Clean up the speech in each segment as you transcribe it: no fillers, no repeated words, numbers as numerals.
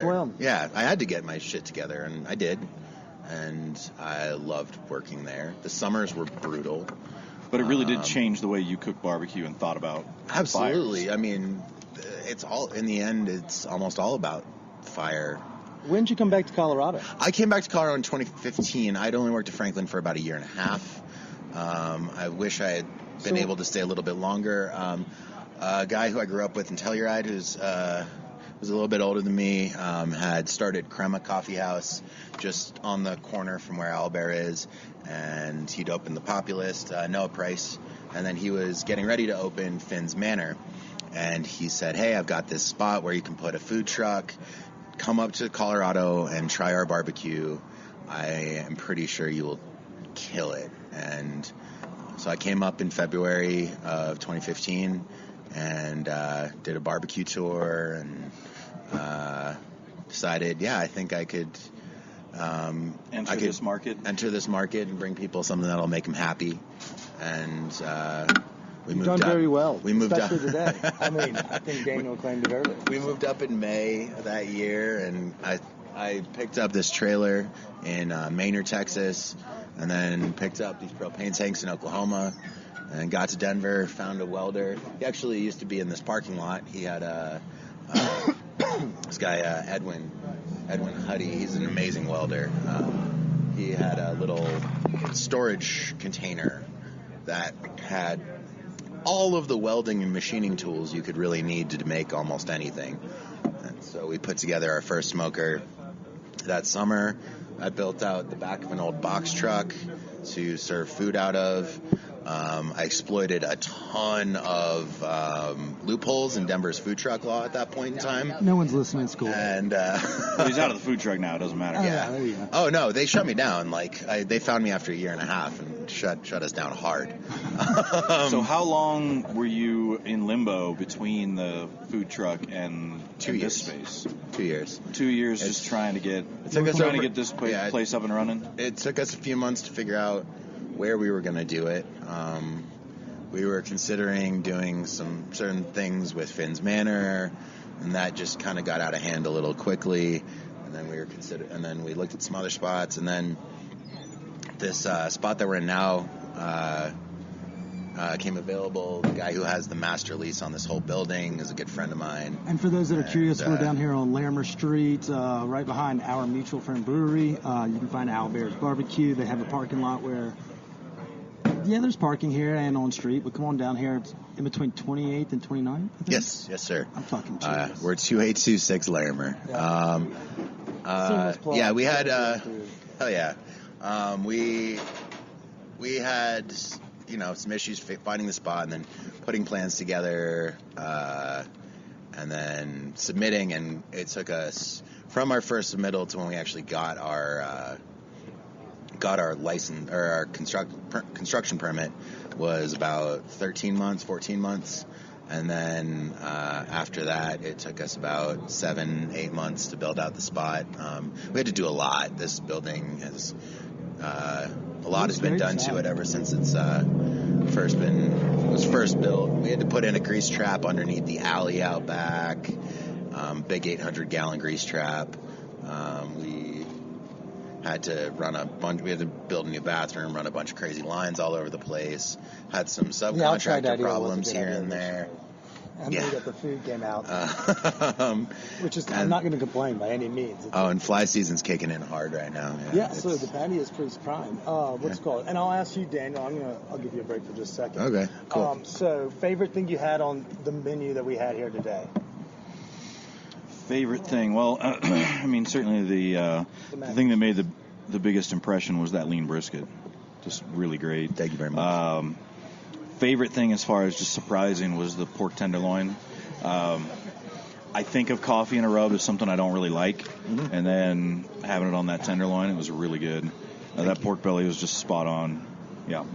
Well, Yeah, I had to get my shit together, and I did. And I loved working there. The summers were brutal. But it really did change the way you cook barbecue and thought about Absolutely. fires. I mean, it's all, in the end, it's almost all about fire. when did you come back to Colorado? I came back to Colorado in 2015. I'd only worked at Franklin for about a year and a half. I wish I had been able to stay a little bit longer. A guy who I grew up with in Telluride, who's was a little bit older than me, had started Crema Coffee House just on the corner from where Owlbear is, and he'd opened the Populist, Noah Price, and then he was getting ready to open Finn's Manor, and he said, hey, I've got this spot where you can put a food truck, come up to Colorado and try our barbecue. I am pretty sure you will kill it. And so I came up in February of 2015 and did a barbecue tour and decided, I think I could enter this market and bring people something that'll make them happy. And we moved done up. very well, we moved especially up. today. I mean, I think Daniel claimed it earlier. We moved up in May that year, and I picked up this trailer in Maynard, Texas, and then picked up these propane tanks in Oklahoma, and got to Denver, found a welder. He actually used to be in this parking lot. He had this guy, Edwin Huddy. He's an amazing welder. He had a little storage container that had all of the welding and machining tools you could really need to make almost anything. And so we put together our first smoker that summer. I built out the back of an old box truck to serve food out of. I exploited a ton of loopholes in Denver's food truck law at that point in time. No one's listening. It's cool. And he's out of the food truck now. It doesn't matter. Yeah. There you go. Oh no, they shut me down. They found me after a year and a half and shut us down hard. So how long were you in limbo between the food truck and 2 this years. space? 2 years. 2 years just trying to get this place up and running? It took us a few months to figure out where we were going to do it. We were considering doing some certain things with Finn's Manor, and that just kind of got out of hand a little quickly. And then we looked at some other spots, and then this spot that we're in now came available. The guy who has the master lease on this whole building is a good friend of mine. And for those that are curious, we're down here on Larimer Street, right behind our mutual friend brewery. You can find Owlbear's Barbecue. They have a parking lot where, there's parking here and on street, but come on down here. It's in between 28th and 29th, I think? Yes, sir. I'm fucking cheers. We're 2826 Larimer. Yeah. We had, hell yeah. We had, some issues finding the spot and then putting plans together, and then submitting, and it took us from our first submittal to when we actually got our license, or our construction permit, was about 13 months, 14 months. And then after that, it took us about 7-8 months to build out the spot. We had to do a lot. This building has a lot has been done to it ever since it's was first built. We had to put in a grease trap underneath the alley out back, big 800-gallon grease trap. We had to build a new bathroom, run a bunch of crazy lines all over the place. Had some subcontractor problems here and there. And then the food came out, which is, I'm not going to complain by any means. And fly season's kicking in hard right now. Yeah, so the patio is pretty prime. What's it called? And I'll ask you, Daniel. I'll give you a break for just a second. Okay, cool. So, favorite thing you had on the menu that we had here today? Favorite thing? Well, certainly the thing that made the biggest impression was that lean brisket. Just really great. Thank you very much. Favorite thing as far as just surprising was the pork tenderloin. I think of coffee and a rub as something I don't really like, and then having it on that tenderloin, it was really good. That pork belly was just spot on. Yeah.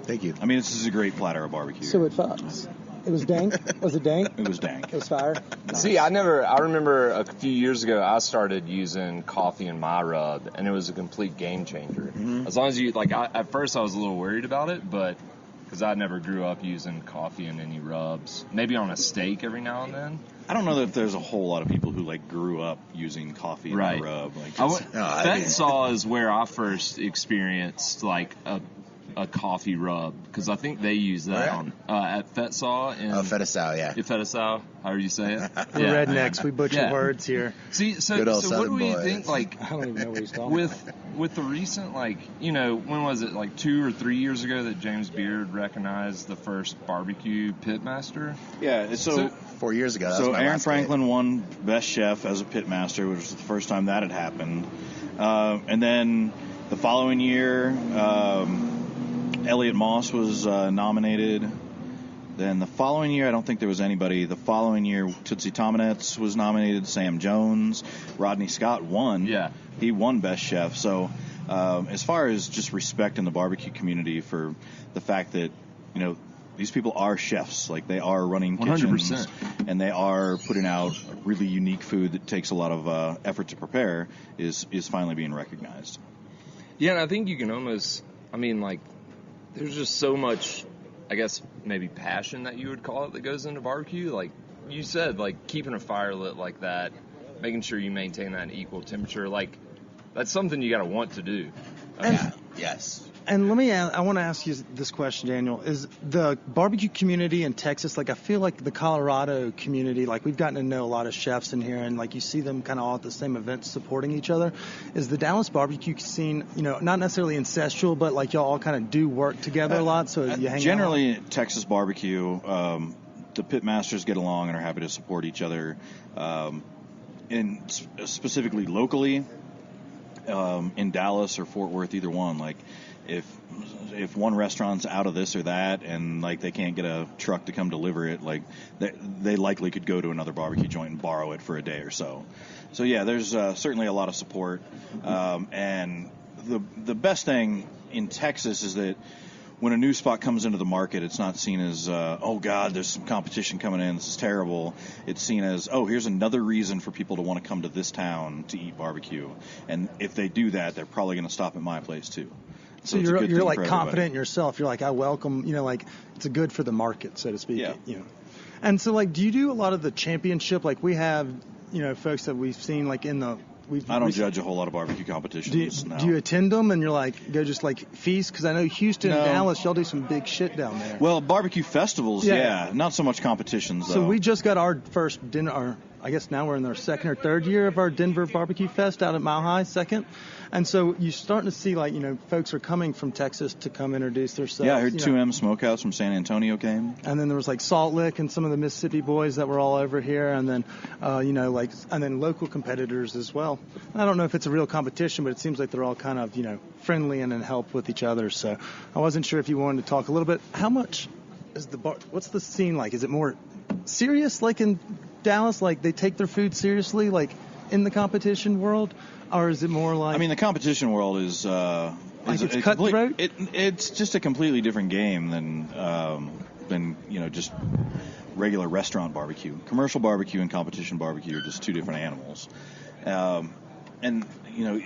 Thank you. This is a great platter of barbecue. So it fucks. It was dank? Was it dank? It was dank. It was fire? Nice. See, I remember a few years ago, I started using coffee in my rub, and it was a complete game changer. Mm-hmm. As long as at first I was a little worried about it, but because I never grew up using coffee in any rubs. Maybe on a steak every now and then. I don't know that there's a whole lot of people who like grew up using coffee in Right. a rub. Like, Fetsaw is where I first experienced like a coffee rub, because I think they use that on at Fetsaw. Fetsaw, yeah. Fetsaw, however you say it. We're rednecks. We butcher words here. See, so Good old what do Southern you boys. think? Like, I don't even know what he's talking about. with the recent, like, you know, when was it? Like 2 or 3 years ago that James Beard recognized the first barbecue pitmaster. yeah, so 4 years ago. That was So my Aaron last Franklin won Best Chef as a pitmaster, which was the first time that had happened. And then the following year, Elliot Moss was nominated. Then the following year, I don't think there was anybody. The following year, Tootsie Tominets was nominated. Sam Jones. Rodney Scott won. Yeah. He won Best Chef. So as far as just respect in the barbecue community for the fact that, you know, these people are chefs. Like, they are running kitchens. 100%. And they are putting out really unique food that takes a lot of effort to prepare is finally being recognized. Yeah, and I think you can almost, I mean, like, there's just so much, I guess, maybe passion that you would call it that goes into barbecue. Like you said, like, keeping a fire lit like that, making sure you maintain that equal temperature, like, that's something you got to want to do. Yes. And I want to ask you this question, Daniel. Is the barbecue community in Texas, like, I feel like the Colorado community, like, we've gotten to know a lot of chefs in here, and, like, you see them kind of all at the same events supporting each other. Is the Dallas barbecue scene, you know, not necessarily incestual, but, like, y'all all kind of do work together a lot, so you hang Generally, out? Texas barbecue, the pitmasters get along and are happy to support each other. And specifically locally, in Dallas or Fort Worth, either one, like, if one restaurant's out of this or that and, like, they can't get a truck to come deliver it, like, they likely could go to another barbecue joint and borrow it for a day or so. So yeah, there's certainly a lot of support. And the best thing in Texas is that when a new spot comes into the market, it's not seen as, oh God, there's some competition coming in, this is terrible. It's seen as, oh, here's another reason for people to want to come to this town to eat barbecue. And if they do that, they're probably going to stop at my place too. So it's a good you're thing like for confident everybody. in yourself. You're like, I welcome, you know, like, it's a good for the market, so to speak. Yeah. You know. And so, like, do you do a lot of the championship? Like, we have, you know, folks that we've seen, like, in the I don't judge a whole lot of barbecue competitions. Do you attend them and you're like, go just like feast? Because I know Houston and Dallas, y'all do some big shit down there. Well, barbecue festivals, yeah. Not so much competitions, though. So we just got our first dinner, or I guess now we're in our second or third year of our Denver Barbecue Fest out at Mile High, second. And so you're starting to see, like, you know, folks are coming from Texas to come introduce themselves. Yeah, I heard you know. 2M Smokehouse from San Antonio came. And then there was, like, Salt Lick and some of the Mississippi boys that were all over here. And then, you know, like, and then local competitors as well. I don't know if it's a real competition, but it seems like they're all kind of, you know, friendly and in help with each other. So I wasn't sure if you wanted to talk a little bit. How much is what's the scene like? Is it more serious, like in Dallas? Like, they take their food seriously, like, in the competition world? Or is it more like... I mean, the competition world is... like it's cutthroat? It's just a completely different game than you know, just regular restaurant barbecue. Commercial barbecue and competition barbecue are just two different animals. And, you know,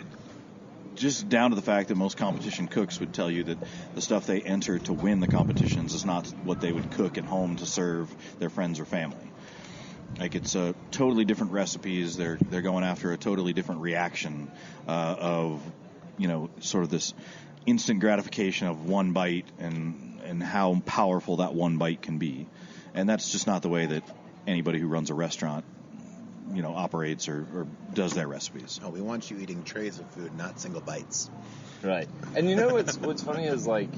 just down to the fact that most competition cooks would tell you that the stuff they enter to win the competitions is not what they would cook at home to serve their friends or family. Like, it's a totally different recipes. They're going after a totally different reaction of, you know, sort of this instant gratification of one bite and how powerful that one bite can be. And that's just not the way that anybody who runs a restaurant, you know, operates or does their recipes. Oh, we want you eating trays of food, not single bites. Right. And you know what's funny is, like,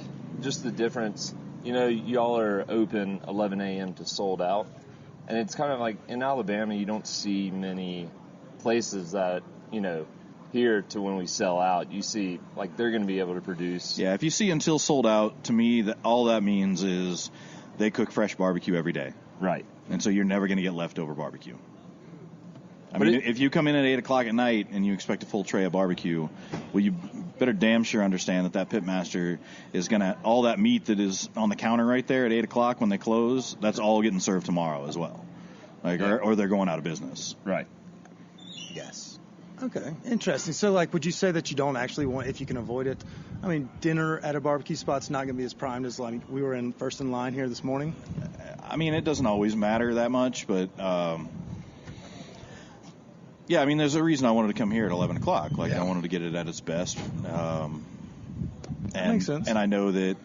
just the difference. You know, y'all are open 11 a.m. to sold out. And it's kind of like in Alabama, you don't see many places that, you know, here to when we sell out, you see, like, they're going to be able to produce. Yeah, if you see until sold out, to me, all that means is they cook fresh barbecue every day. Right. And so you're never going to get leftover barbecue. I mean, if you come in at 8 o'clock at night and you expect a full tray of barbecue, well, you better damn sure understand that pitmaster is going to, all that meat that is on the counter right there at 8 o'clock when they close, that's all getting served tomorrow as well. Like, yeah. or they're going out of business. Right. Yes. Okay, interesting. So, like, would you say that you don't actually want, if you can avoid it? I mean, dinner at a barbecue spot's not going to be as primed as, like, we were first in line here this morning. I mean, it doesn't always matter that much, but Yeah, I mean, there's a reason I wanted to come here at 11 o'clock. Like, I wanted to get it at its best. That makes sense. And I know that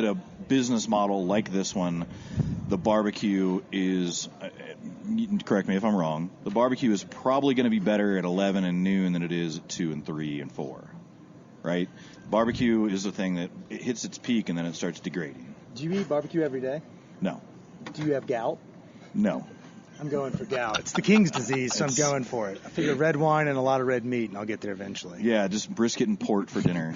a business model like this one, the barbecue is, correct me if I'm wrong, the barbecue is probably going to be better at 11 and noon than it is at 2 and 3 and 4, right? Barbecue is the thing that it hits its peak and then it starts degrading. Do you eat barbecue every day? No. Do you have gout? No. I'm going for gout. It's the king's disease, so I'm going for it. I figure red wine and a lot of red meat, and I'll get there eventually. Yeah, just brisket and port for dinner.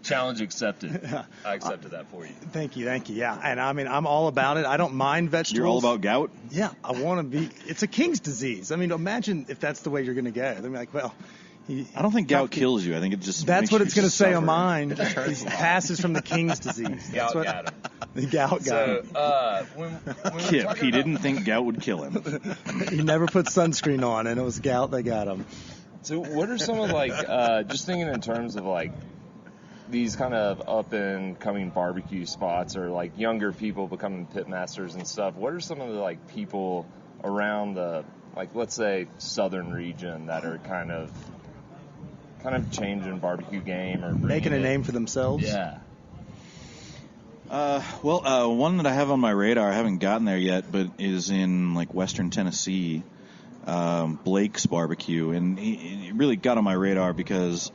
Challenge accepted. I accepted that for you. Thank you. Yeah, and I mean, I'm all about it. I don't mind vegetables. You're all about gout? Yeah, I want to be. It's a king's disease. I mean, imagine if that's the way you're going to go. They're like, well. I don't think gout kills you. I think it just That's what it's going to say on suffer. mine. He passes from the king's disease. Gout got him. The gout got him. When Kip, he didn't think gout would kill him. He never put sunscreen on, and it was gout that got him. So what are some of, like, just thinking in terms of, like, these kind of up-and-coming barbecue spots or, like, younger people becoming pit masters and stuff, what are some of the, like, people around the, like, let's say, southern region that are kind of changing barbecue game or making a name for themselves? Yeah. One that I have on my radar, I haven't gotten there yet, but is in like Western Tennessee, Blake's Barbecue, and he really got on my radar because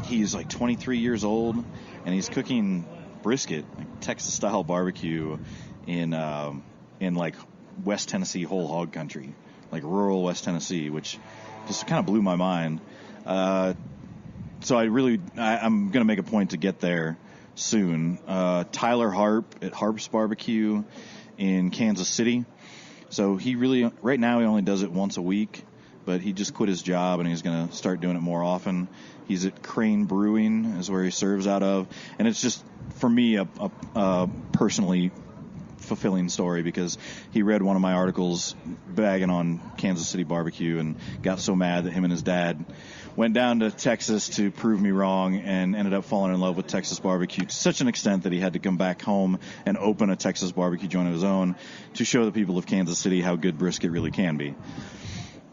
he's like 23 years old, and he's cooking brisket, like Texas-style barbecue, in like West Tennessee whole hog country, like rural West Tennessee, which just kind of blew my mind. So I'm going to make a point to get there soon. Tyler Harp at Harp's Barbecue in Kansas City. So right now he only does it once a week, but he just quit his job and he's going to start doing it more often. He's at Crane Brewing is where he serves out of. And it's just, for me, a personally fulfilling story because he read one of my articles bagging on Kansas City barbecue and got so mad that him and his dad went down to Texas to prove me wrong and ended up falling in love with Texas barbecue to such an extent that he had to come back home and open a Texas barbecue joint of his own to show the people of Kansas City how good brisket really can be.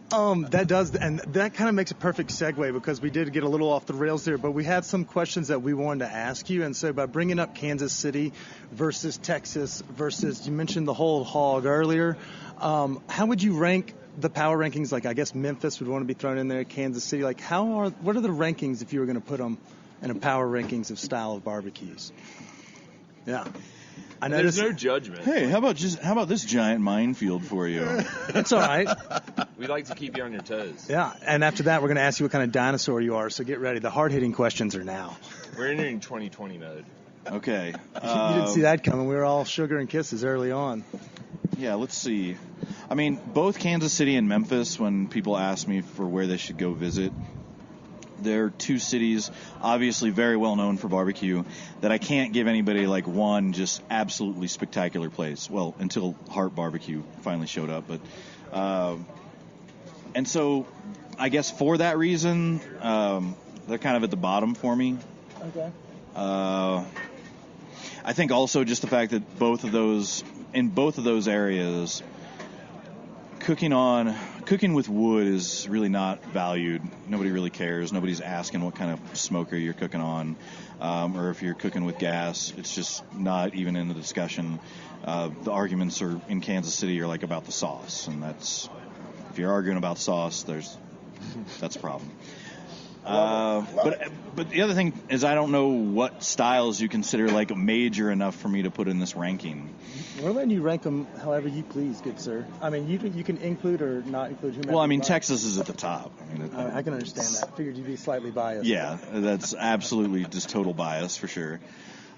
That does, and that kind of makes a perfect segue because we did get a little off the rails there, but we had some questions that we wanted to ask you, and so by bringing up Kansas City versus Texas versus, you mentioned the whole hog earlier, how would you rank the power rankings? Like, I guess Memphis would want to be thrown in there, Kansas City. Like, what are the rankings if you were going to put them in a power rankings of style of barbecues? Yeah. I know there's no judgment. Hey, how about this giant minefield for you? That's all right. We like to keep you on your toes. Yeah, and after that, we're going to ask you what kind of dinosaur you are, so get ready. The hard-hitting questions are now. We're entering 2020 mode. Okay. You didn't see that coming. We were all sugar and kisses early on. Yeah, let's see. I mean, both Kansas City and Memphis, when people ask me for where they should go visit, they're two cities obviously very well known for barbecue that I can't give anybody like one just absolutely spectacular place. Well, until Hart Barbecue finally showed up. But and so I guess for that reason, they're kind of at the bottom for me. Okay. I think also just the fact that in both of those areas, cooking with wood is really not valued. Nobody really cares. Nobody's asking what kind of smoker you're cooking on, or if you're cooking with gas. It's just not even in the discussion. The arguments in Kansas City are like about the sauce, and if you're arguing about sauce, that's a problem. But the other thing is I don't know what styles you consider like major enough for me to put in this ranking. We're letting you rank them however you please, good sir. I mean, you can include or not include whomever. Well, I mean, you like. Texas is at the top. I can understand that. I figured you'd be slightly biased. Yeah, that's absolutely just total bias for sure.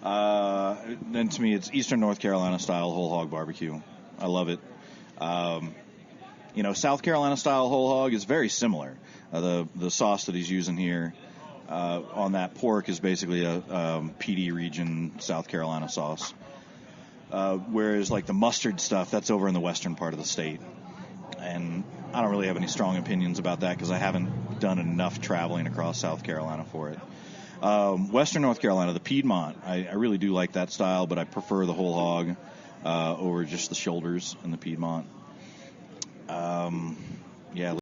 Then to me, it's Eastern North Carolina style whole hog barbecue. I love it. South Carolina style whole hog is very similar. The sauce that he's using here on that pork is basically a PD region South Carolina sauce. Whereas like the mustard stuff, that's over in the western part of the state. And I don't really have any strong opinions about that because I haven't done enough traveling across South Carolina for it. Western North Carolina, the Piedmont, I really do like that style, but I prefer the whole hog over just the shoulders in the Piedmont. Yeah,